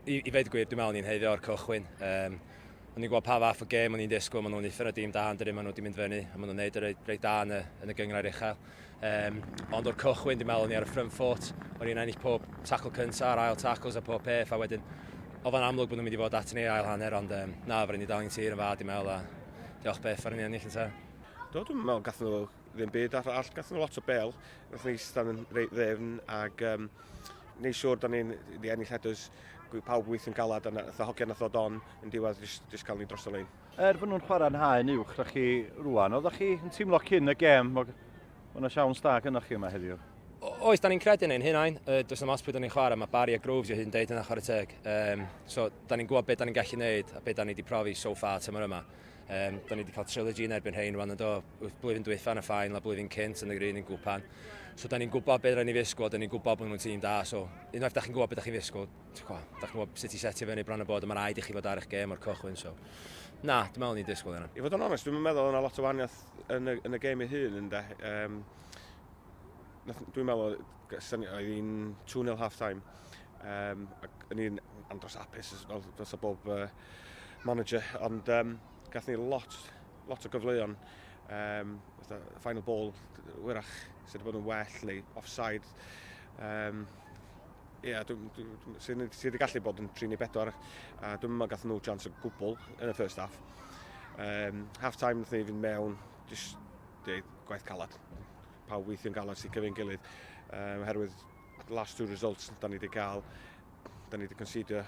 I feid gwir, dwi'n meddwl ni'n heiddi o'r cychwyn. O'n i'n gweld pa fath o gêm o'n i'n disgwyl, maen nhw'n uffern o dîm da, maen nhw wedi mynd fyny, a maen nhw'n neud reit da yn y gyngrair uchel. Ond o'r cychwyn, dwi'n meddwl ni ar y front foot, o'n i'n ennill pob tackle cynta, ar ail tackles a pob peth, a wedyn, oedd yn amlwg bod nhw'n mynd i fod at ni ail hanner, ond na, fyddwn ni dal yn tir yn fad, dwi'n meddwl, a diolch beth ar ni ennill yn te. Dwi'n meddwl gathen nhw ddim byd, gathen nhw lot o bel, gathen ni stan yn reit ddefn, ac neu siwr da ni'n ennill headers, pawb weithio'n galad, a y hogiau nath ddod on yn diwedd jyst cael ni dros y lein. Bod nhw'n chwarae'n haen uwch, da chi rwan, oeddech chi yn teimlo cyn y gêm, bod yna siawns da gynnwch chi yma heddiw? Oes, da ni'n credu yn hynna'n, does na mas pwy da ni'n chwarae, mae Barry a Groves yw hyn deud yna chwarae teg. So, da ni'n gwybod beth da ni'n gallu gwneud a beth da ni wedi profi so far tymor yma. Da ni wedi cael trilogy yn erbyn rhain rwan yn do, blwyddyn dwytha yn y ffain, a blwyddyn cynt yn y green yn gwpan. So, da ni'n gwybod beth da ni'n fisgwyl, da ni'n gwybod bod nhw'n tîm da. So, unwaith da chi'n gwybod beth da chi'n fisgwyl, da chi'n gwybod sut i setio fyny bron y bod, a mae'n rhaid i chi fod ar eich gêm o'r cychwyn. So, na, dwi'n meddwl ni'n disgwyl yna. I fod yn onest, dwi'n meddwl yna lot o wahaniaeth yn y gêm ei hun ynde. Dwi'n meddwl oedd hi'n 2-0 half-time. Yn un andros apus, dros o bob manager, ond gath ni lot o gyfleon. Final ball, wyrach, sydd wedi bod yn well neu offside. Sydd wedi gallu bod yn 3-4, a dwi'n meddwl gath nhw chance o gwbl yn y first half. Half-time nath ni fynd mewn, jyst gwaith calad. Pawb weithio'n galad sy'n cyfyn gilydd. Oherwydd last two results da ni wedi cael, da ni wedi concedio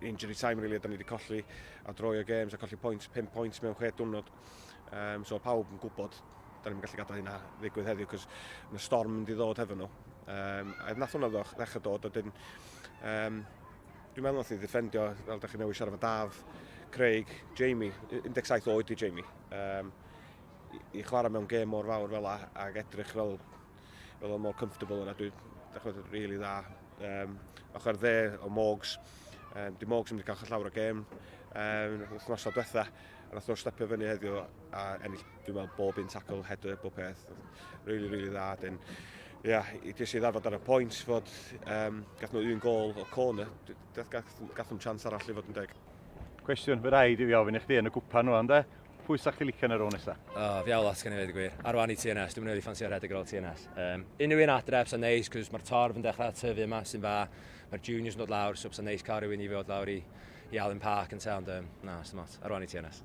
injury time really, da ni wedi colli a droi o games a colli points, 5 points mewn 6 diwrnod. So pawb yn gwybod da ni'n gallu gadael hynna ddigwydd heddiw, cos yna storm yn ddod hefo nhw. A nath hwnna ddechrau dod, dwi'n meddwl nath ni ddeffendio, fel da chi newid siarad efo Daf, Craig, Jamie, 17 oed i Jamie. I chwarae mewn gêm mor fawr fel a, ac edrych fel mor comfortable yna, dwi'n dechrau rili dda. Ochr dde o Morgs, di Morgs yn mynd i cael llawr o gêm, wythnosau diwetha, a nath nhw stepio fyny heddiw a ennill, dwi'n meddwl, bob un tackle, header, bob peth. Rili dda. I jyst i ddarfod ar y pwynt fod gath nhw un gol o corner, gath nhw'n chance arall i fod yn deg. Cwestiwn, fy rhaid i fi ofyn i chdi yn y gwpan nhw, ande? Pwy sa'ch chi licio yn y ro nesa? Fiawlat gan i feddwl gwir. Arwan i TNS, dwi'n mynd i ffansi ar rhedeg ar ôl TNS. Unrhyw un adref sy'n neis, cos mae'r torf yn dechrau tyfu yma sy'n fa. Mae'r juniors yn dod lawr, so sy'n neis cael rhywun i fod lawr i Allen Park yn te, ond na, sy'n mot. Arwan i TNS.